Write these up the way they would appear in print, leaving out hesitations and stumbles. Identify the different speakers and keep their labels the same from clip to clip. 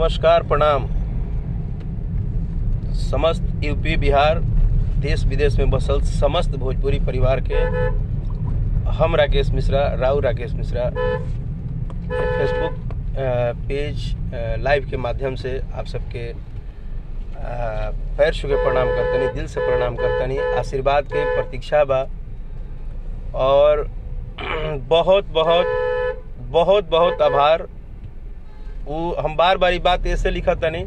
Speaker 1: नमस्कार प्रणाम। समस्त यूपी बिहार देश विदेश में बसल समस्त भोजपुरी परिवार के हम Rakesh Mishra, Rao Rakesh Mishra Facebook page live के माध्यम से आप सबके पैर छू के प्रणाम करतनी, दिल से प्रणाम करतनी। आशीर्वाद के प्रतीक्षा बा और बहुत बहुत बहुत बहुत आभार। वो हम बार बार बात ऐसे लिखा तनी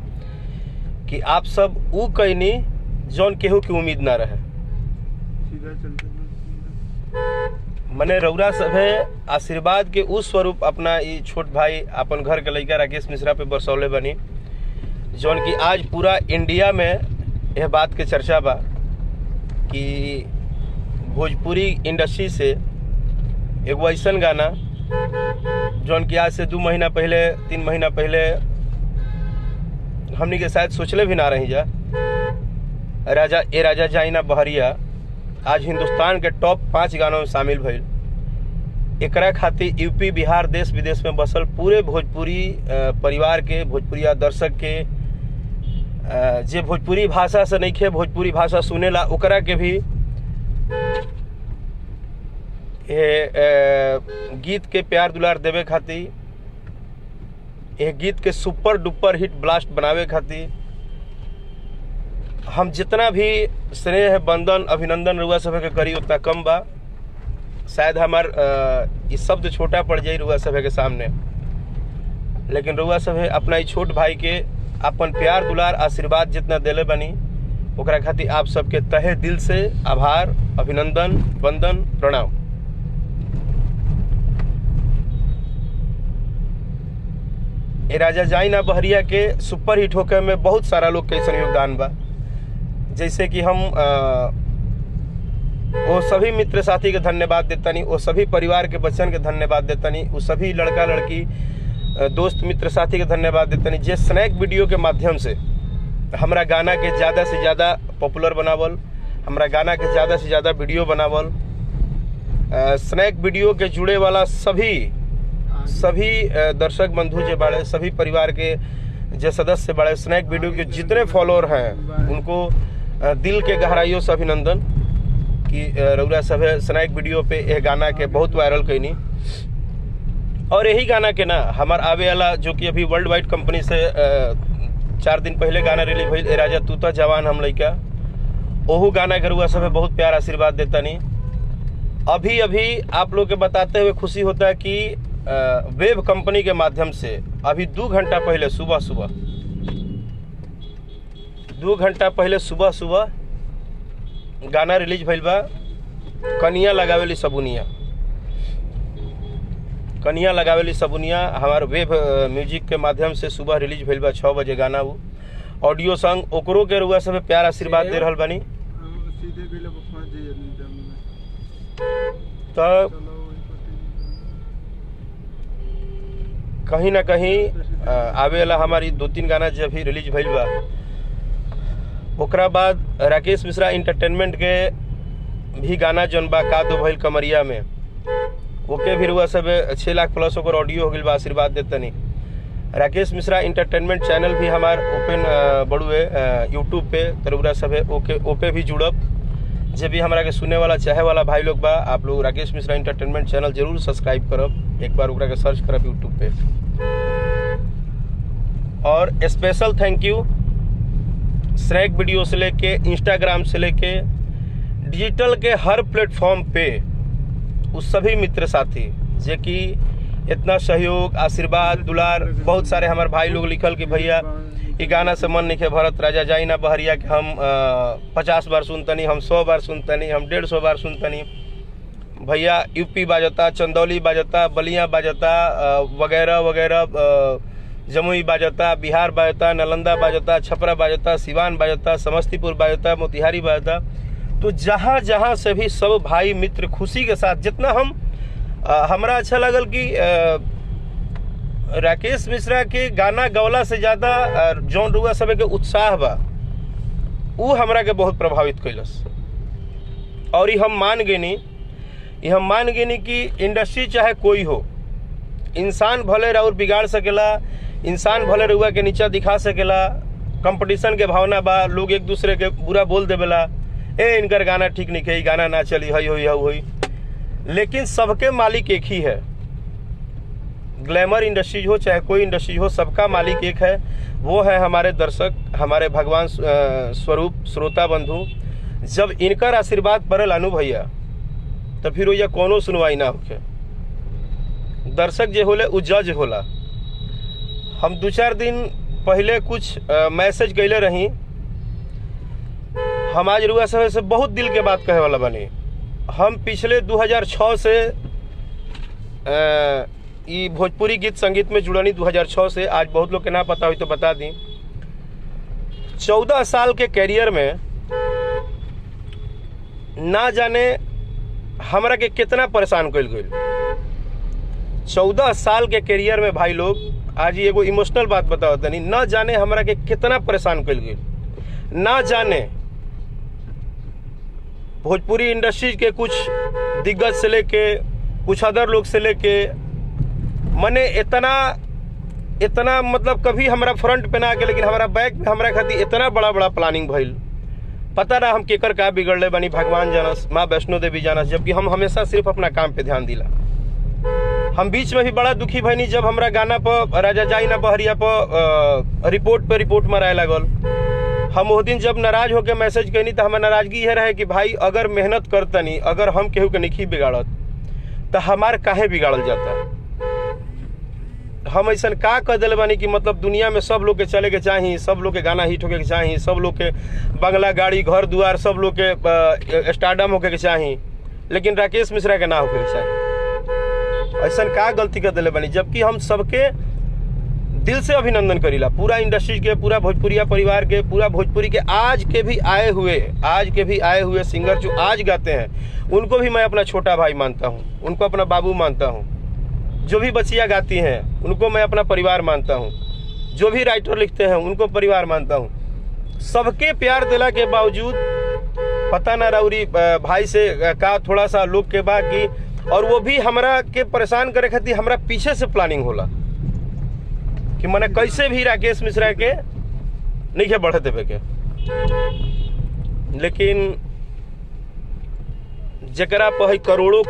Speaker 1: कि आप सब ऊ कहनी जौन केहू की उम्मीद ना रहे। मने रउरा सभे आशीर्वाद के उस स्वरूप अपना ये छोट भाई अपन घर के लड़का राकेश मिश्रा पे बरसौले बनी, जौन की आज पूरा इंडिया में यह बात के चर्चा बा कि भोजपुरी इंडस्ट्री से एगो ऐसन गाना जौन की आज से 2 महीना पहले 3 महीना पहले हमनी के शायद सोचले भी ना रही जा, राजा जाइना बहरिया आज हिंदुस्तान के टॉप 5 गानों में शामिल भइल। एकरा खातिर यूपी बिहार देश विदेश में बसल पूरे भोजपुरी परिवार के, भोजपुरिया दर्शक के, जे भोजपुरी भाषा से नहीं खे भोजपुरी भाषा सुनेला ओकरा के भी गीत के प्यार दुलार देवे खातिर, यह गीत के सुपर डुपर हिट ब्लास्ट बनावे खातिर हम जितना भी स्नेह बंदन अभिनंदन रुआ सभे के करी उतना कम बा। शायद हमार इस शब्द छोटा पड़ जाई रुआ सभे के सामने, लेकिन रुआ सभे अपना ही छोट भाई के अपन प्यार दुलार आशीर्वाद जितना देले बनी ओकरा खातिर आप सबके तहे दिल से आभार, अभिनंदन, वंदन, प्रणाम। ए राजा जाइना बहरिया के सुपर हिट होकर में बहुत सारा लोग के योगदान बा। जैसे कि हम वो सभी मित्र साथी के धन्यवाद देतानी, वो सभी परिवार के बच्चन के धन्यवाद देतानी, वो सभी लड़का लड़की दोस्त मित्र साथी के धन्यवाद देतानी जे स्नैक वीडियो के माध्यम से हमरा गाना के ज़्यादा से ज़्यादा पॉपुलर बनावल, हमरा गाना के ज़्यादा से ज़्यादा वीडियो बनावल। स्नैक वीडियो के जुड़े वाला सभी दर्शक बंधु जे बाड़े, सभी परिवार के जो सदस्य बाड़े, स्नैक वीडियो के जितने फॉलोअर हैं उनको दिल के गहराइयों से अभिनंदन कि रउरा सभे स्नैक वीडियो पे यह गाना के बहुत वायरल कैनी। और यही गाना के ना हमार आवे वाला जो कि अभी वर्ल्ड वाइड कंपनी से 4 दिन पहले गाना रिलीज भइल, ए राजा तू तो जवान हम लइका, ओहू गाना के रउआ सभे बहुत प्यार आशीर्वाद देता नहीं। अभी आप लोग के बताते हुए खुशी होता है कि वेब कंपनी के माध्यम से अभी 2 घंटा पहले सुबह गाना रिलीज भइल बा। कनिया लगावेली सबुनिया हमार वेब म्यूजिक के माध्यम से सुबह रिलीज भइल बा 6 बजे गाना। वो ऑडियो सॉन्ग ओकरो के रुआ सब प्यार आशीर्वाद दे रहल बानी। तो कहीं ना कहीं आवेला हमारी 2-3 गाना जब भी रिलीज भइल बा, ओकरा बाद राकेश मिश्रा इंटरटेनमेंट के भी गाना जौन बा का दो भइल कमरिया में, ओके भी रुआ सब 6 लाख प्लस ओकर ऑडियो हो गइल बा। आशीर्वाद देतनी। राकेश मिश्रा इंटरटेनमेंट चैनल भी हमार ओपन बड़ुए यूट्यूब पे, तो रुआ सब ओपे भी जुड़ब। जे भी हमारा के सुने वाला चाहे वाला भाई लोग बा, आप लोग राकेश मिश्रा इंटरटेनमेंट चैनल जरूर सब्सक्राइब करब, एक बार ओकरा के सर्च करब यूट्यूब पे। और special thank you snack video से लेके इंस्टाग्राम से लेके डिजिटल के हर प्लेटफॉर्म पे उस सभी मित्र साथी जे कि इतना सहयोग आशीर्वाद दुलार, बहुत सारे हमारे भाई लोग लिखल कि भैया ये गाना से मन नहीं भरत, राजा जाइना बहरिया के हम 50 बार सुनतनी, हम 100 बार सुनतनी, हम 150 बार सुनतनी। भैया यूपी बाजता, चंदौली बाजता, बलिया बाजता, वगैरह वगैरह, जमुई बाजता, बिहार बाजता, नालंदा बाजता, छपरा बाजता, सिवान बाजता, समस्तीपुर बाजता, मोतिहारी बाजता। तो जहाँ जहाँ से भी सब भाई मित्र खुशी के साथ जितना हमरा अच्छा लगल कि राकेश मिश्रा के गाना गवला से ज़्यादा जौन रुआ सब के उत्साह बा वो हमरा के बहुत प्रभावित कैलस। और ये हम मान गए कि इंडस्ट्री चाहे कोई हो, इंसान भले और बिगाड़ सकेला, इंसान भले रउआ के नीचा दिखा सकेला, कंपटीशन के भावना बा, लोग एक दूसरे के बुरा बोल देवेला, ए इनकर गाना ठीक नहीं है, गाना ना चली, हई हुई हुई। लेकिन सबके मालिक एक ही है। ग्लैमर इंडस्ट्रीज हो चाहे कोई इंडस्ट्री हो, सबका मालिक एक है, वो है हमारे दर्शक, हमारे भगवान स्वरूप श्रोता बंधु। जब इनकर आशीर्वाद पड़ल अनु भैया, तो फिर वो कोनो सुनवाई ना होके। दर्शक जे होले उ जज होला। हम 2-4 दिन पहले कुछ मैसेज कैले रही, हम आज रुआ सब से बहुत दिल के बात कहे वाला बनी। हम पिछले 2006 से ये भोजपुरी गीत संगीत में जुड़नी 2006 से। आज बहुत लोग के ना पता हुई तो बता दी। 14 साल के कैरियर में ना जाने हमरा के कितना परेशान कइल गइल। 14 साल के कैरियर में भाई लोग, आज ही एगो इमोशनल बात बताओ तनी, ना जाने हमरा के कितना परेशान कइल गइल। ना जाने भोजपुरी इंडस्ट्री के कुछ दिग्गज से लेके कुछ अदर लोग से लेके, मने इतना मतलब कभी हमारा फ्रंट पे ना आके, लेकिन हमारा बैक पे हमारा खातिर इतना बड़ा बड़ा प्लानिंग भइल। पता ना हम केकर का बिगड़ले बनी, भगवान जानस, माँ वैष्णो देवी जानस। जबकि हम हमेशा सिर्फ अपना काम पे ध्यान दिला। हम बीच में भी बड़ा दुखी भइनी जब हमरा गाना पर राजा जाई ना बहरिया पर रिपोर्ट मराए लागल। हम वो दिन जब नाराज होकर मैसेज कैनी तो हमार नाराजगी यह रहे कि भाई अगर मेहनत करतनी, अगर हम केहू के नहीं बिगाड़त तो हमार काहे बिगाड़ल जाता। हम ऐसा का कर दिल बानी कि मतलब दुनिया में सब लोग के चले के चाहिए, सब लोग के गाना हिट होके के चाहिए, सब लोग के बंगला गाड़ी घर दुआर सब लोग के स्टारडम होके के चाहिए, लेकिन राकेश मिश्रा के ना होके के चाहिए। ऐसा का गलती कर दिले बानी, जबकि हम सबके दिल से अभिनंदन करीला, पूरा इंडस्ट्री के, पूरा भोजपुरिया परिवार के, पूरा भोजपुरी के आज के भी आए हुए सिंगर जो आज गाते हैं, उनको भी मैं अपना छोटा भाई मानता हूँ, उनको अपना बाबू मानता हूँ। जो भी बच्चियाँ गाती हैं उनको मैं अपना परिवार मानता हूँ, जो भी राइटर लिखते हैं उनको परिवार मानता हूँ। सबके प्यार दिला के बावजूद पता ना राउरी भाई से का थोड़ा सा लोग के बा की, और वो भी हमरा के परेशान करे खातिर हमरा पीछे से प्लानिंग होला कि मैंने कैसे भी राकेश मिश्रा के नहीं के बढ़े देवे के। लेकिन जकरा पर करोड़ों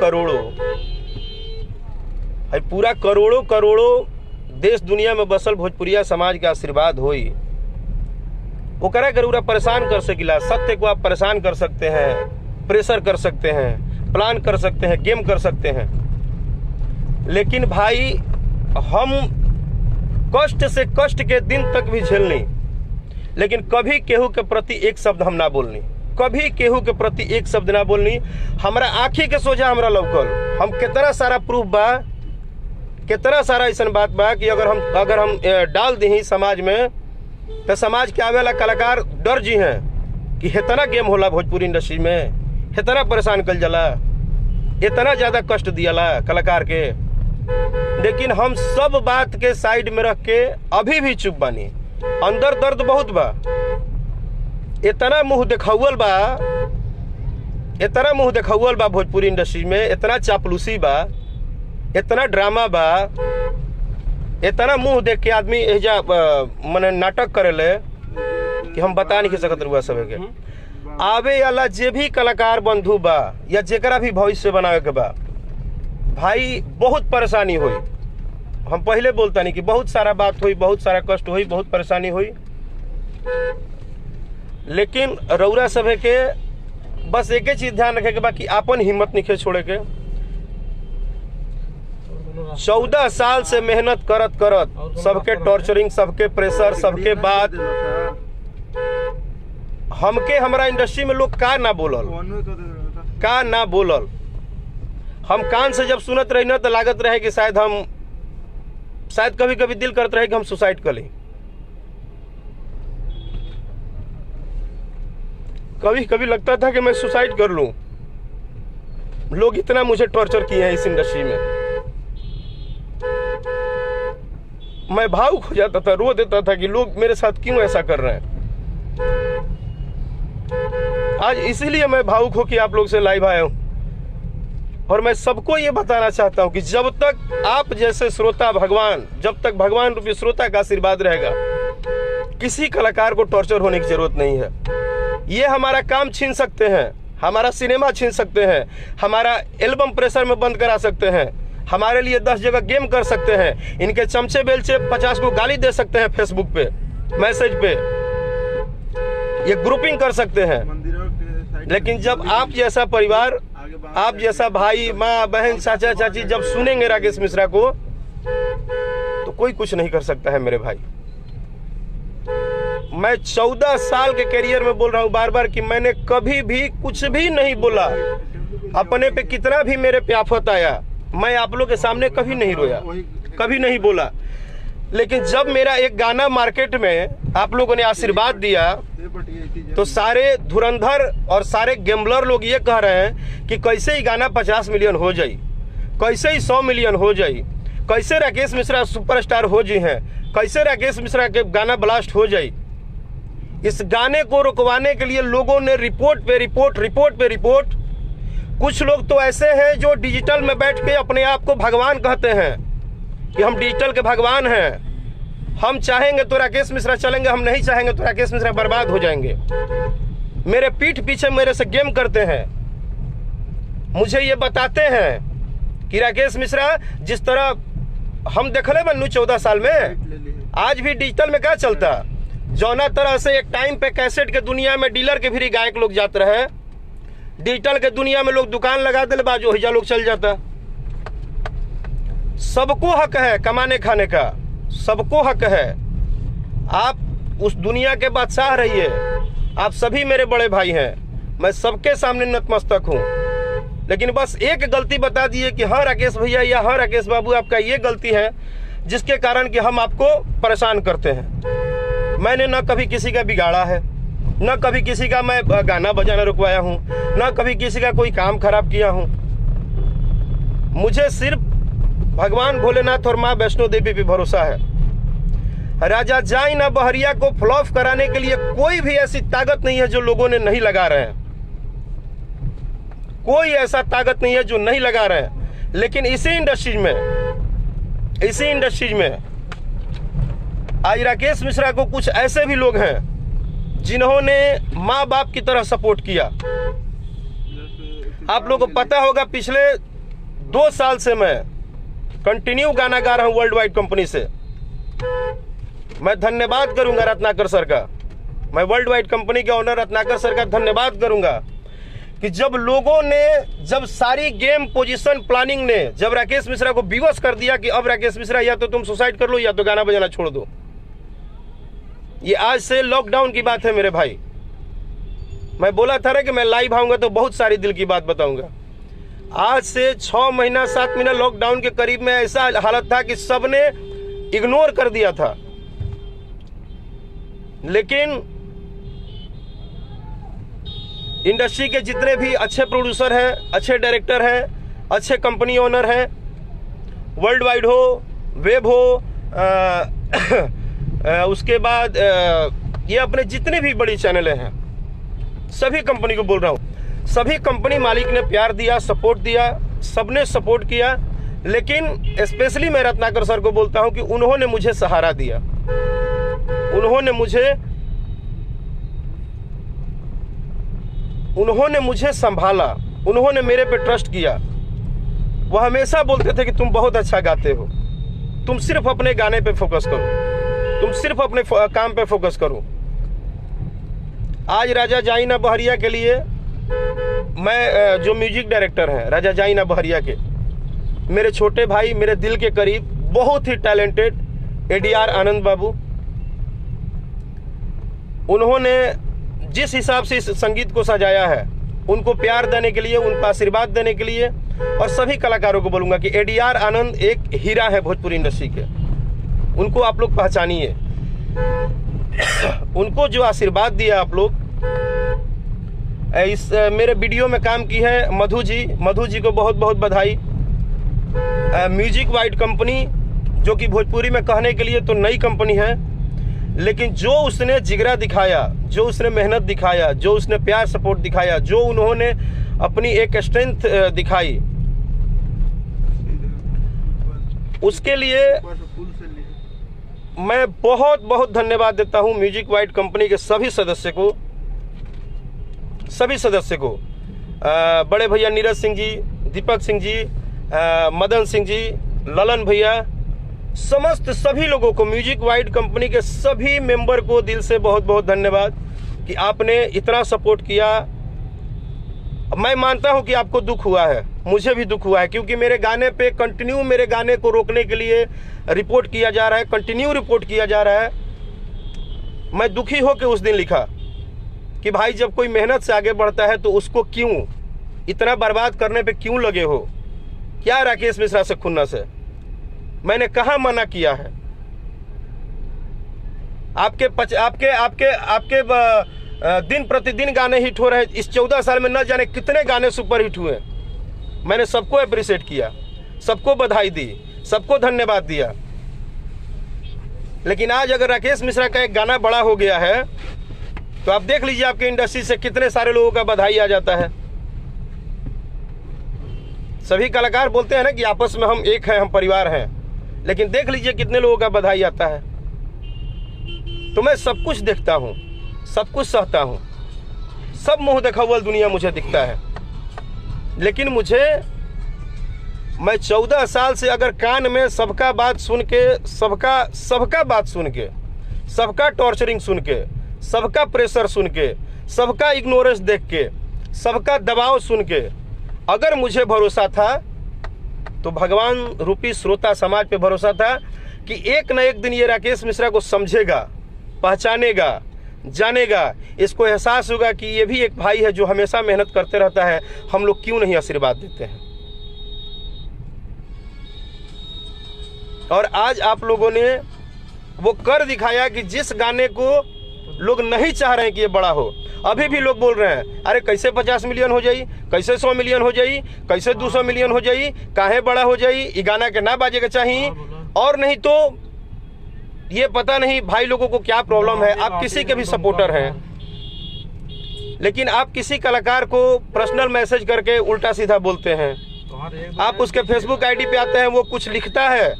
Speaker 1: है, पूरा करोड़ों देश दुनिया में बसल भोजपुरिया समाज के आशीर्वाद होई, ओकरा जरूर परेशान कर सकिला। सत्य को आप परेशान कर सकते हैं, प्रेशर कर सकते हैं, प्लान कर सकते हैं, गेम कर सकते हैं, लेकिन भाई हम कष्ट से कष्ट के दिन तक भी झेलनी, लेकिन कभी केहू के प्रति एक शब्द हम ना बोलनी, कभी केहू के प्रति एक शब्द ना बोलनी। हमारा आँखी के सोझा हमरा लौकल, हम कितना सारा प्रूफ बा, कितना सारा ऐसा बात बा कि अगर हम डाल दी समाज में, तो समाज के आवेला कलाकार डर जी हैं कि इतना गेम होला भोजपुरी इंडस्ट्री में, इतना परेशान कल जाला, इतना ज़्यादा कष्ट दियाला कलाकार के। लेकिन हम सब बात के साइड में रख के अभी भी चुप बानी। अंदर दर्द बहुत बा, इतना मुंह देखावल बा भोजपुरी इंडस्ट्री में, इतना चापलूसी बा, इतना ड्रामा बा, इतना मुंह देख के आदमी एजा मने नाटक करेले कि हम बता नहीं सकत रुआ सब के। आवे वाला जे भी कलाकार बंधु बा या जेकरा भी भविष्य बनावे के बा, भाई बहुत परेशानी हुई। हम पहले बोलता नहीं कि बहुत सारा बात हुई, बहुत सारा कष्ट हुई, बहुत परेशानी हुई, लेकिन रउरा सभे के बस एक चीज ध्यान रखे के बा कि आपन हिम्मत नहीं छोड़े के। 14 साल से मेहनत करत सबके टॉर्चरिंग, सबके प्रेशर, सबके बाद हमके हमरा इंडस्ट्री में लोग का ना बोलल। हम कान से जब सुनत रही ना तो लागत रहे कि शायद कभी कभी दिल करत रहे कि हम सुसाइड कर ली। कभी कभी लगता था कि मैं सुसाइड कर लूं, लोग इतना मुझे टॉर्चर किए हैं इस इंडस्ट्री में। मैं भावुक हो जाता था, रो देता था कि लोग मेरे साथ क्यों ऐसा कर रहे हैं। आज इसीलिए मैं भावुक हो कि आप लोग से लाइव आया हूं। और मैं सबको ये बताना चाहता हूं कि जब तक आप जैसे श्रोता भगवान, जब तक भगवान रूपी श्रोता का आशीर्वाद रहेगा, किसी कलाकार को टॉर्चर होने की जरूरत नहीं है। ये हमारा काम छीन सकते हैं, हमारा सिनेमा छीन सकते हैं, हमारा एल्बम प्रेशर में बंद करा सकते हैं, हमारे लिए 10 जगह गेम कर सकते हैं, इनके चमचे बेलचे 50 को गाली दे सकते हैं फेसबुक पे, मैसेज पे, ये ग्रुपिंग कर सकते हैं। लेकिन जब आप जैसा परिवार, आप जैसा भाई, माँ, बहन, चाचा, चाची जब सुनेंगे राकेश मिश्रा को, तो कोई कुछ नहीं कर सकता है मेरे भाई। मैं 14 साल के करियर में बोल रहा हूं बार बार कि मैंने कभी भी कुछ भी नहीं बोला। अपने पे कितना भी मेरे पे आफत आया, मैं आप लोगों के सामने कभी नहीं रोया, कभी नहीं बोला। लेकिन जब मेरा एक गाना मार्केट में आप लोगों ने आशीर्वाद दिया, तो सारे धुरंधर और सारे गेम्बलर लोग ये कह रहे हैं कि कैसे ही गाना 50 मिलियन हो जाए, कैसे ही 100 मिलियन हो जाए, कैसे राकेश मिश्रा सुपरस्टार हो जी हैं, कैसे राकेश मिश्रा के गाना ब्लास्ट हो जाए। इस गाने को रुकवाने के लिए लोगों ने रिपोर्ट पे रिपोर्ट। कुछ लोग तो ऐसे हैं जो डिजिटल में बैठ के अपने आप को भगवान कहते हैं कि हम डिजिटल के भगवान हैं, हम चाहेंगे तो राकेश मिश्रा चलेंगे, हम नहीं चाहेंगे तो राकेश मिश्रा बर्बाद हो जाएंगे। मेरे पीठ पीछे मेरे से गेम करते हैं, मुझे ये बताते हैं कि राकेश मिश्रा जिस तरह हम देखले बन्नू 14 साल में, आज भी डिजिटल में क्या चलता, जौना तरह से एक टाइम पे कैसेट के दुनिया में डीलर के भी गायक लोग जाते रहे, डिजिटल के दुनिया में लोग दुकान लगा दे बाजू हिजा लोग चल जाता। सबको हक है कमाने खाने का, सबको हक है। आप उस दुनिया के बादशाह रहिए, आप सभी मेरे बड़े भाई हैं, मैं सबके सामने नतमस्तक हूं। लेकिन बस एक गलती बता दिए कि हाँ राकेश भैया या हाँ राकेश बाबू आपका ये गलती है जिसके कारण कि हम आपको परेशान करते हैं। मैंने न कभी किसी का बिगाड़ा है, न कभी किसी का मैं गाना बजाना रुकवाया हूँ, न कभी किसी का कोई काम खराब किया हूँ। मुझे सिर्फ भगवान भोलेनाथ और माँ वैष्णो देवी पे भरोसा है। राजा जाई ना बहरिया को फ्लॉप कराने के लिए कोई भी ऐसी ताकत नहीं है जो लोगों ने नहीं लगा रहे हैं, कोई ऐसा ताकत नहीं है जो नहीं लगा रहे हैं। लेकिन इसी इंडस्ट्रीज में आज राकेश मिश्रा को कुछ ऐसे भी लोग हैं जिन्होंने माँ बाप की तरह सपोर्ट किया। आप लोगों को पता होगा पिछले 2 साल से मैं कंटिन्यू गाना गा रहा हूं वर्ल्ड वाइड कंपनी से। मैं धन्यवाद करूंगा रत्नाकर सर का, मैं वर्ल्ड वाइड कंपनी के ओनर रत्नाकर सर का धन्यवाद करूंगा कि जब लोगों ने, जब सारी गेम पोजीशन प्लानिंग ने जब राकेश मिश्रा को विवश कर दिया कि अब राकेश मिश्रा या तो तुम सुसाइड कर लो या तो गाना बजाना छोड़ दो। ये आज से लॉकडाउन की बात है मेरे भाई। मैं बोला था ना कि मैं लाइव आऊंगा तो बहुत सारी दिल की बात बताऊंगा। आज से 6 महीना 7 महीना लॉकडाउन के करीब में ऐसा हालत था कि सबने इग्नोर कर दिया था। लेकिन इंडस्ट्री के जितने भी अच्छे प्रोड्यूसर हैं, अच्छे डायरेक्टर हैं, अच्छे कंपनी ओनर हैं, वर्ल्ड वाइड हो, वेब हो, उसके बाद ये अपने जितने भी बड़ी चैनलें हैं, सभी कंपनी को बोल रहा हूँ, सभी कंपनी मालिक ने प्यार दिया, सपोर्ट दिया, सबने सपोर्ट किया। लेकिन स्पेशली मैं रत्नाकर सर को बोलता हूँ कि उन्होंने मुझे सहारा दिया, उन्होंने मुझे संभाला, उन्होंने मेरे पे ट्रस्ट किया। वो हमेशा बोलते थे कि तुम बहुत अच्छा गाते हो, तुम सिर्फ अपने गाने पे फोकस करो, तुम सिर्फ अपने काम पे फोकस करो। आज राजा जाई ना बहरिया के लिए मैं जो म्यूजिक डायरेक्टर हैं राजा जाई ना बहरिया के, मेरे छोटे भाई, मेरे दिल के करीब, बहुत ही टैलेंटेड एडीआर आनंद बाबू, उन्होंने जिस हिसाब से इस संगीत को सजाया है, उनको प्यार देने के लिए, उनको आशीर्वाद देने के लिए, और सभी कलाकारों को बोलूंगा कि एडीआर आनंद एक हीरा है भोजपुरी इंडस्ट्री के, उनको आप लोग पहचानिए। उनको जो आशीर्वाद दिया आप लोग, इस मेरे वीडियो में काम की है मधु जी को बहुत बहुत बधाई। म्यूजिक वाइड कंपनी जो कि भोजपुरी में कहने के लिए तो नई कंपनी है, लेकिन जो उसने जिगरा दिखाया, जो उसने मेहनत दिखाया, जो उसने प्यार सपोर्ट दिखाया, जो उन्होंने अपनी एक स्ट्रेंथ दिखाई, उसके लिए मैं बहुत बहुत धन्यवाद देता हूं म्यूजिक वाइड कंपनी के सभी सदस्य को, बड़े भैया नीरज सिंह जी, दीपक सिंह जी, मदन सिंह जी, ललन भैया, समस्त सभी लोगों को, म्यूजिक वाइड कंपनी के सभी मेंबर को दिल से बहुत बहुत धन्यवाद कि आपने इतना सपोर्ट किया। मैं मानता हूं कि आपको दुख हुआ है, मुझे भी दुख हुआ है, क्योंकि मेरे गाने पे कंटिन्यू मेरे गाने को रोकने के लिए रिपोर्ट किया जा रहा है, कंटिन्यू रिपोर्ट किया जा रहा है। मैं दुखी होकर उस दिन लिखा कि भाई जब कोई मेहनत से आगे बढ़ता है तो उसको क्यों इतना बर्बाद करने पे क्यों लगे हो? क्या राकेश मिश्रा से खुन्नस है? मैंने कहाँ मना किया है? आपके दिन प्रतिदिन गाने हिट हो रहे हैं। इस 14 साल में न जाने कितने गाने सुपर हिट हुए। मैंने सबको अप्रिशिएट किया, सबको बधाई दी, सबको धन्यवाद दिया। लेकिन आज अगर राकेश मिश्रा का एक गाना बड़ा हो गया है तो आप देख लीजिए आपके इंडस्ट्री से कितने सारे लोगों का बधाई आ जाता है। सभी कलाकार बोलते हैं ना कि आपस में हम एक हैं, हम परिवार हैं, लेकिन देख लीजिए कितने लोगों का बधाई आता है। तो मैं सब कुछ देखता हूं, सब कुछ सहता हूं, सब मुंह दिखावल दुनिया मुझे दिखता है। लेकिन मैं 14 साल से अगर कान में सबका बात सुन के, सबका बात सुन के, सबका टॉर्चरिंग सुन के, सबका प्रेशर सुन के, सबका इग्नोरेंस देख के, सबका दबाव सुन के अगर मुझे भरोसा था तो भगवान रूपी श्रोता समाज पे भरोसा था कि एक न एक दिन ये राकेश मिश्रा को समझेगा, पहचानेगा, जानेगा, इसको एहसास होगा कि ये भी एक भाई है जो हमेशा मेहनत करते रहता है, हम लोग क्यों नहीं आशीर्वाद देते हैं। और आज आप लोगों ने वो कर दिखाया कि जिस गाने को लोग नहीं चाह रहे हैं कि ये बड़ा हो, अभी भी लोग बोल रहे हैं अरे कैसे 50 मिलियन हो जाई, कैसे 100 मिलियन हो जाई, कैसे 200 मिलियन हो जाई, काहे बड़ा हो जाई, ये गाना के ना बाजे के चाहिए। और नहीं तो ये पता नहीं भाई लोगों को क्या प्रॉब्लम है। आप किसी के भी सपोर्टर हैं, लेकिन आप किसी कलाकार को पर्सनल मैसेज करके उल्टा सीधा बोलते हैं। आप उसके फेसबुक आईडी पे आते हैं, वो कुछ लिखता है,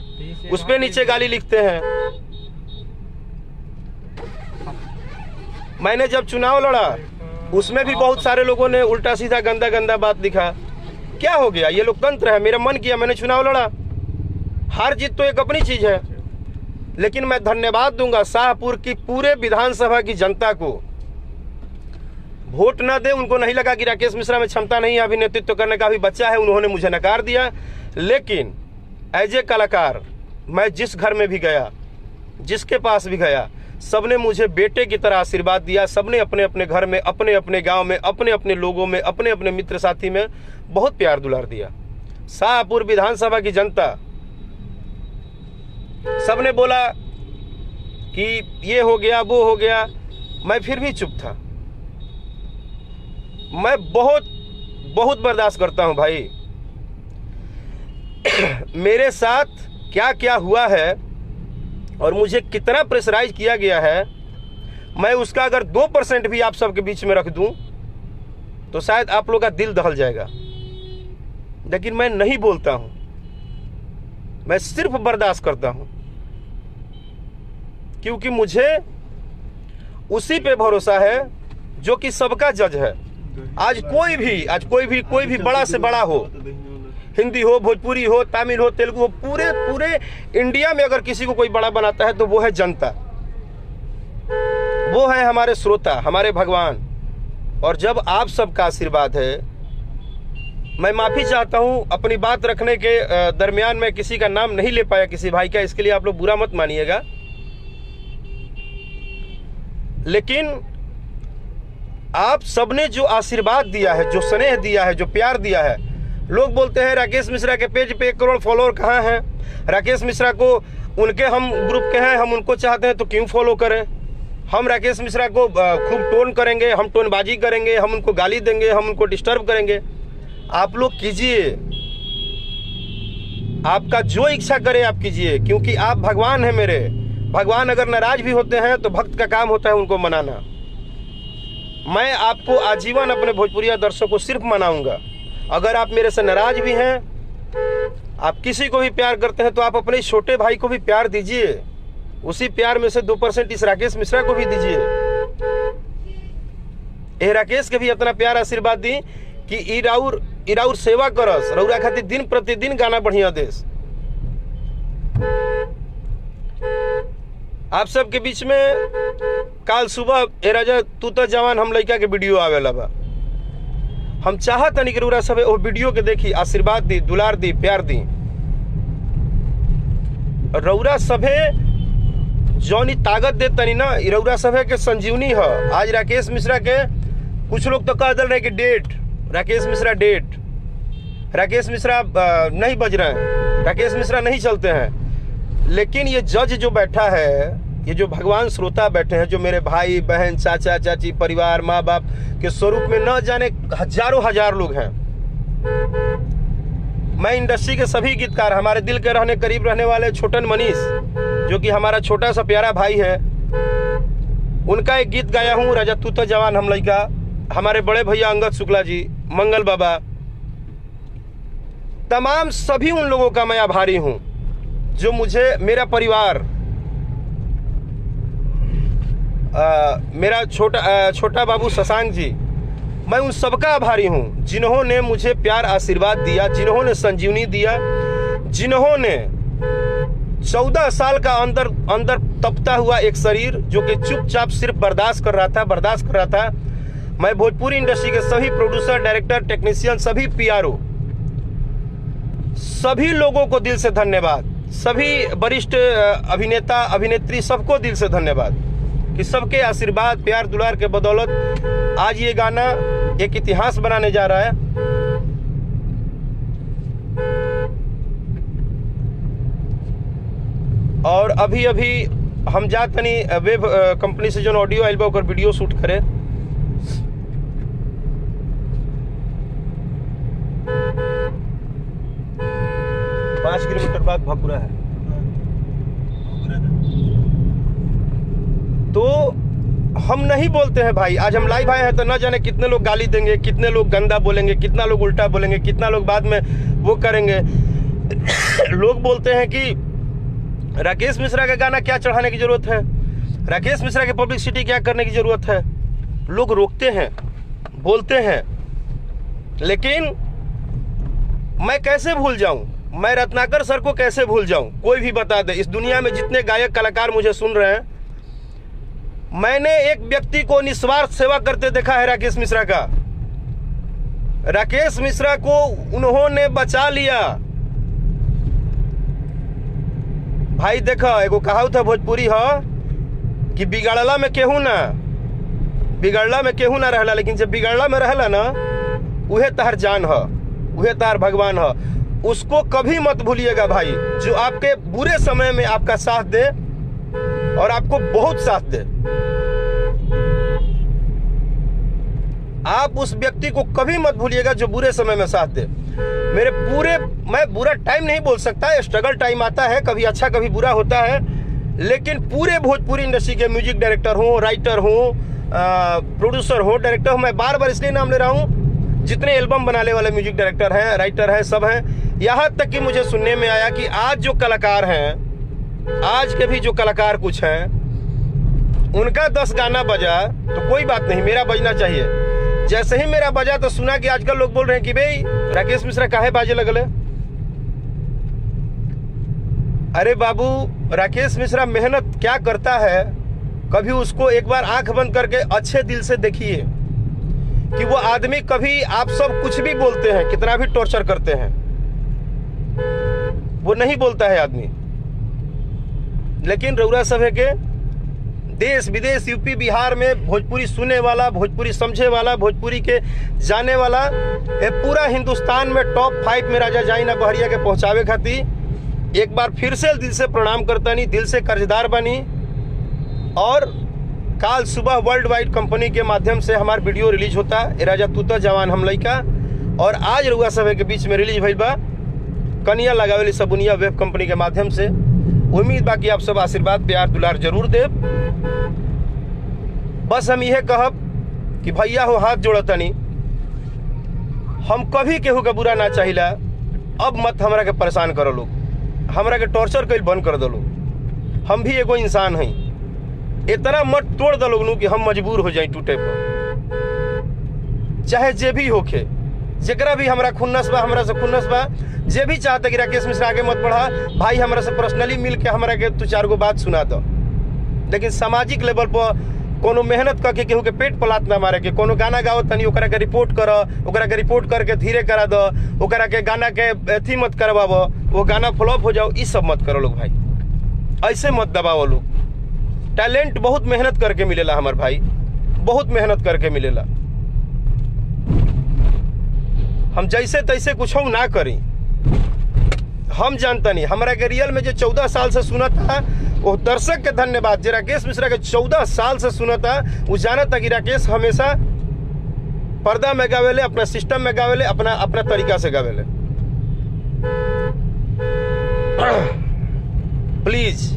Speaker 1: उस पे नीचे गाली लिखते हैं। मैंने जब चुनाव लड़ा उसमें भी बहुत सारे लोगों ने उल्टा सीधा गंदा गंदा बात लिखा। क्या हो गया? ये लोकतंत्र है, मेरा मन किया, मैंने चुनाव लड़ा। हार जीत तो एक अपनी चीज है, लेकिन मैं धन्यवाद दूंगा शाहपुर की पूरे विधानसभा की जनता को। वोट न दे, उनको नहीं लगा कि राकेश मिश्रा में क्षमता नहीं है अभी नेतृत्व करने का, भी बच्चा है, उन्होंने मुझे नकार दिया। लेकिन एज ए कलाकार मैं जिस घर में भी गया, जिसके पास भी गया, सबने मुझे बेटे की तरह आशीर्वाद दिया। सबने अपने अपने घर में, अपने अपने गांव में, अपने अपने लोगों में, अपने अपने मित्र साथी में बहुत प्यार दुलार दिया। शाहपुर विधानसभा की जनता सबने बोला कि ये हो गया, वो हो गया, मैं फिर भी चुप था। मैं बहुत बहुत बर्दाश्त करता हूं भाई। मेरे साथ क्या क्या हुआ है और मुझे कितना प्रेशराइज किया गया है, मैं उसका अगर 2% भी आप सबके बीच में रख दूं तो शायद आप लोग का दिल दहल जाएगा। लेकिन मैं नहीं बोलता हूं, मैं सिर्फ बर्दाश्त करता हूं, क्योंकि मुझे उसी पे भरोसा है जो कि सबका जज है। आज कोई भी बड़ा से बड़ा हो, हिंदी हो, भोजपुरी हो, तमिल हो, तेलुगु हो, पूरे इंडिया में अगर किसी को कोई बड़ा बनाता है तो वो है जनता, वो है हमारे श्रोता, हमारे भगवान। और जब आप सबका आशीर्वाद है, मैं माफी चाहता हूं अपनी बात रखने के दरमियान में किसी का नाम नहीं ले पाया, किसी भाई का, इसके लिए आप लोग बुरा मत मानिएगा। लेकिन आप सबने जो आशीर्वाद दिया है, जो स्नेह दिया है, जो प्यार दिया है, लोग बोलते हैं राकेश मिश्रा के पेज पे 1 करोड़ फॉलोअर कहाँ हैं, राकेश मिश्रा को, उनके हम ग्रुप के हैं, हम उनको चाहते हैं तो क्यों फॉलो करें, हम राकेश मिश्रा को खूब टोन करेंगे, हम टोनबाजी करेंगे, हम उनको गाली देंगे, हम उनको डिस्टर्ब करेंगे। आप लोग कीजिए, आपका जो इच्छा करे आप कीजिए, क्योंकि आप भगवान हैं मेरे। भगवान अगर नाराज भी होते हैं तो भक्त का काम होता है उनको मनाना। मैं आपको आजीवन अपने भोजपुरिया दर्शकों को सिर्फ मनाऊंगा। अगर आप मेरे से नाराज भी हैं, आप किसी को भी प्यार करते हैं तो आप अपने छोटे भाई को भी प्यार दीजिए, उसी प्यार में से 2% इस राकेश मिश्रा को भी दीजिए। ए राकेश के भी अपना प्यार आशीर्वाद दी कि इराउर सेवा करस, रउरा खातिर दिन प्रतिदिन गाना बढ़िया देश। आप सबके बीच में काल सुबह ए राजा तू तो जवान हम लड़का के वीडियो आवेला बा। हम चाहत नहीं कि रउरा सब वो वीडियो के देखी, आशीर्वाद दी, दुलार दी, प्यार दी। रउरा सभे जौनी ताकत दे तनी ना, रउरा सभे के संजीवनी है। आज राकेश मिश्रा के कुछ लोग तो कह दल रहे कि डेट, राकेश मिश्रा डेट, राकेश मिश्रा नहीं बज रहे हैं, राकेश मिश्रा नहीं चलते हैं। लेकिन ये जज जो बैठा है, ये जो भगवान श्रोता बैठे हैं, जो मेरे भाई बहन चाचा चाची परिवार माँ बाप के स्वरूप में न जाने हजारों हजार लोग हैं। मैं इंडस्ट्री के सभी गीतकार, हमारे दिल के रहने करीब रहने वाले छोटन मनीष जो कि हमारा छोटा सा प्यारा भाई है, उनका एक गीत गाया हूँ, राजा तू तो जवान हम लड़का। हमारे बड़े भैया अंगद शुक्ला जी, मंगल बाबा, तमाम सभी उन लोगों का मैं आभारी हूं जो मुझे, मेरा परिवार, मेरा छोटा बाबू शशांक जी, मैं उन सबका आभारी हूं जिन्होंने मुझे प्यार आशीर्वाद दिया, जिन्होंने संजीवनी दिया, जिन्होंने 14 साल का अंदर तपता हुआ एक शरीर जो कि चुपचाप सिर्फ बर्दाश्त कर रहा था। मैं भोजपुरी इंडस्ट्री के सभी प्रोड्यूसर, डायरेक्टर, टेक्नीशियन, सभी पीआरओ, सभी लोगों को दिल से धन्यवाद, सभी वरिष्ठ अभिनेता अभिनेत्री, सबको दिल से धन्यवाद कि सबके आशीर्वाद प्यार दुलार के बदौलत आज ये गाना एक इतिहास बनाने जा रहा है। और अभी हम जातनी वेब कंपनी से जो ऑडियो आइल बा ओकर वीडियो शूट करे। पाँच किलोमीटर बाद भकुरा है। तो हम नहीं बोलते हैं भाई, आज हम लाइव आए हैं तो न जाने कितने लोग गाली देंगे, कितने लोग गंदा बोलेंगे, कितना लोग उल्टा बोलेंगे, कितना लोग बाद में वो करेंगे। लोग बोलते हैं कि राकेश मिश्रा का गाना क्या चढ़ाने की जरूरत है, राकेश मिश्रा की पब्लिसिटी क्या करने की जरूरत है। लोग रोकते हैं, बोलते हैं, लेकिन मैं कैसे भूल जाऊं, मैं रत्नाकर सर को कैसे भूल जाऊं। कोई भी बता दे, इस दुनिया में जितने गायक कलाकार मुझे सुन रहे हैं, मैंने एक व्यक्ति को निस्वार्थ सेवा करते देखा है, राकेश मिश्रा का। राकेश मिश्रा को उन्होंने बचा लिया। भाई देखो, एगो कहावत है भोजपुरी है कि बिगड़ला में केहू ना रहला, लेकिन जब बिगड़ला में रहला ना, उहे तार जान है, उहे तार भगवान है। उसको कभी मत भूलिएगा भाई, जो आपके बुरे समय में आपका साथ दे और आपको बहुत साथ दे। आप उस व्यक्ति को कभी मत भूलिएगा जो बुरे समय में साथ दे। मैं बुरा टाइम नहीं बोल सकता, स्ट्रगल टाइम आता है, कभी अच्छा कभी बुरा होता है, लेकिन पूरे भोजपुरी इंडस्ट्री के म्यूजिक डायरेक्टर हूँ, राइटर हूँ, प्रोड्यूसर हूँ, डायरेक्टर हूँ, मैं बार बार इसलिए नाम ले रहा हूँ, जितने एल्बम बनाने वाले म्यूजिक डायरेक्टर हैं, राइटर हैं, सब हैं। यहाँ तक कि मुझे सुनने में आया कि आज जो कलाकार हैं, आज के भी जो कलाकार कुछ हैं, उनका 10 गाना बजा तो कोई बात नहीं, मेरा बजना चाहिए। जैसे ही मेरा बजा तो सुना कि आजकल लोग बोल रहे हैं कि भाई राकेश मिश्रा काहे बाजे लगले। अरे बाबू, राकेश मिश्रा मेहनत क्या करता है, कभी उसको एक बार आंख बंद करके अच्छे दिल से देखिए कि वो आदमी, कभी आप सब कुछ भी बोलते हैं, कितना भी टॉर्चर करते हैं, वो नहीं बोलता है आदमी। लेकिन रउरा सभे के देश विदेश, यूपी बिहार में भोजपुरी सुनने वाला, भोजपुरी समझे वाला, भोजपुरी के जाने वाला, ये पूरा हिंदुस्तान में टॉप 5 में राजा जाइना बहरिया के पहुंचावे खातिर एक बार फिर से दिल से प्रणाम करतानी, दिल से कर्जदार बनी। और काल सुबह वर्ल्ड वाइड कंपनी के माध्यम से हमारा वीडियो रिलीज होता है, राजा तू तो जवान हम लड़का। और आज रउआ सभे के बीच में रिलीज भइल बा कनिया लगावेली सबुनिया वेब कंपनी के माध्यम से। उम्मीद बा कि आप सब आशीर्वाद प्यार दुलार जरूर देव। बस हम यह कहब कि भैया हो हाथ जोड़तनी, हम कभी केहू का बुरा ना चाहिला, अब मत हमरा के परेशान करो लोग, हमरा के टॉर्चर कइल बंद कर दो लोग। हम भी एगो इंसान हैं, इतना मत तोड़ दो लोग कि हम मजबूर हो जाए टूटे पर। चाहे जे भी होके, जेकरा भी हमरा खुन्नस बा, हमरा से खुन्नस बा, जे भी चाहता कि राकेश मिश्रा आगे मत बढ़ा भाई, हमरा से पर्सनली मिल के हमरा के 2-4 गो बात सुना दो। लेकिन सामाजिक लेवल पर कोनो मेहनत करके केहू के पेट पलात ना मारे के, कोनो गाना गाओ तनी ओकरा के रिपोर्ट कर, ओकरा के रिपोर्ट करके धीरे करा दो, ओकरा के गाना के अथी मत करवाओ, वो गाना फ्लॉप हो जाओ, ये सब मत करो लोग भाई, ऐसे मत दबाओ लोग। टैलेंट बहुत मेहनत करके मिलेला हमार भाई, बहुत मेहनत करके मिलेला। हम जैसे तैसे कुछ ना करी, हम जानता नहीं। हमारा के रियल में जो 14 साल से सुना था वो दर्शक के धन्यवाद, जो राकेश मिश्रा के 14 साल से सुना था, वो जाना था कि राकेश हमेशा पर्दा में गावेले, अपना सिस्टम में गावेले, अपना तरीका से गावेले। प्लीज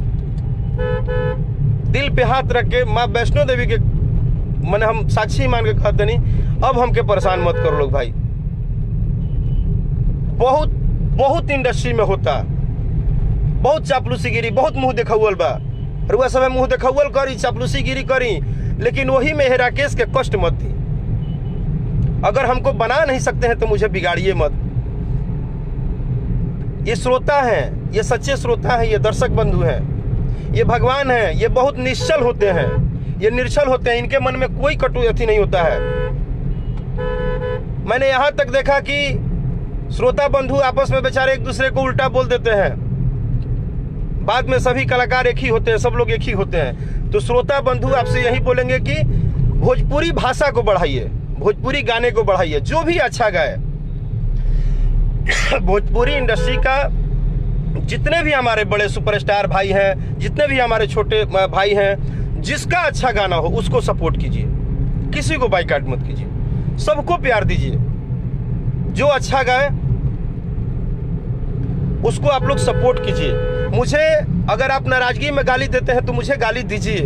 Speaker 1: दिल पे हाथ रख के माँ वैष्णो देवी के मैंने हम साक्षी मान के कहते नहीं, अब हमके परेशान मत करो लोग भाई। बहुत इंडस्ट्री में होता, बहुत चापलूसी गिरी, बहुत मुंह देखावल बा, रुआ सब मुंह देखावल करी, चापलूसी गिरी करी, लेकिन वही में राकेश के कष्ट मत दी। अगर हमको बना नहीं सकते हैं तो मुझे बिगाड़िए मत। ये श्रोता हैं, ये सच्चे श्रोता हैं, ये दर्शक बंधु हैं, ये भगवान हैं, ये बहुत निश्चल होते हैं, ये निर्छल होते हैं, इनके मन में कोई कटु अथी नहीं होता है। मैंने यहां तक देखा कि श्रोता बंधु आपस में बेचारे एक दूसरे को उल्टा बोल देते हैं, बाद में सभी कलाकार एक ही होते हैं, सब लोग एक ही होते हैं। तो श्रोता बंधु आपसे यही बोलेंगे कि भोजपुरी भाषा को बढ़ाइए, भोजपुरी गाने को बढ़ाइए, जो भी अच्छा गाए। भोजपुरी इंडस्ट्री का जितने भी हमारे बड़े सुपरस्टार भाई हैं, जितने भी हमारे छोटे भाई हैं, जिसका अच्छा गाना हो उसको सपोर्ट कीजिए, किसी को बाइकाट मत कीजिए, सबको प्यार दीजिए। जो अच्छा गाए उसको आप लोग सपोर्ट कीजिए। मुझे अगर आप नाराजगी में गाली देते हैं तो मुझे गाली दीजिए,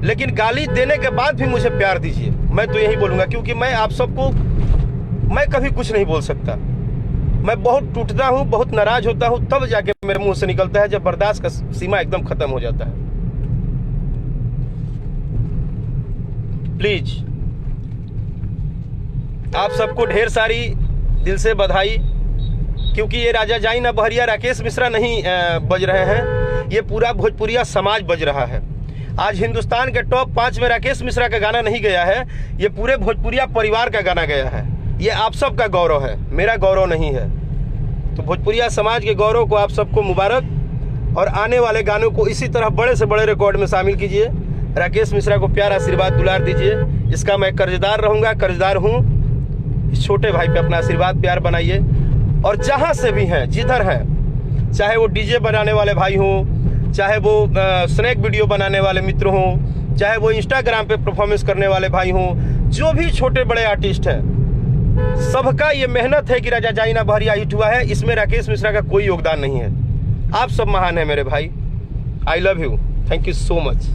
Speaker 1: लेकिन गाली देने के बाद भी मुझे प्यार दीजिए। मैं तो यही बोलूंगा, क्योंकि मैं आप सबको मैं कभी कुछ नहीं बोल सकता। मैं बहुत टूटता हूं, बहुत नाराज होता हूं, तब जाके मेरे मुंह से निकलता है, जब बर्दाश्त का सीमा एकदम खत्म हो जाता है। प्लीज आप सबको ढेर सारी दिल से बधाई, क्योंकि ये राजा जाई ना बहरिया राकेश मिश्रा नहीं बज रहे हैं, ये पूरा भोजपुरिया समाज बज रहा है। आज हिंदुस्तान के टॉप 5 में राकेश मिश्रा का गाना नहीं गया है, ये पूरे भोजपुरिया परिवार का गाना गया है। ये आप सबका गौरव है, मेरा गौरव नहीं है। तो भोजपुरिया समाज के गौरव को आप सबको मुबारक, और आने वाले गानों को इसी तरह बड़े से बड़े रिकॉर्ड में शामिल कीजिए। राकेश मिश्रा को प्यार आशीर्वाद दुलार दीजिए, इसका मैं कर्जदार रहूँगा, कर्जदार हूँ। इस छोटे भाई पे अपना आशीर्वाद प्यार बनाइए, और जहाँ से भी हैं, जिधर हैं, चाहे वो डीजे बनाने वाले भाई हों, चाहे वो स्नैक वीडियो बनाने वाले मित्र हों, चाहे वो इंस्टाग्राम पे परफॉर्मेंस करने वाले भाई हों, जो भी छोटे बड़े आर्टिस्ट हैं, सबका ये मेहनत है कि राजा जाई ना बहरिया हिट हुआ है। इसमें राकेश मिश्रा का कोई योगदान नहीं है। आप सब महान है मेरे भाई। I love you, thank you so much.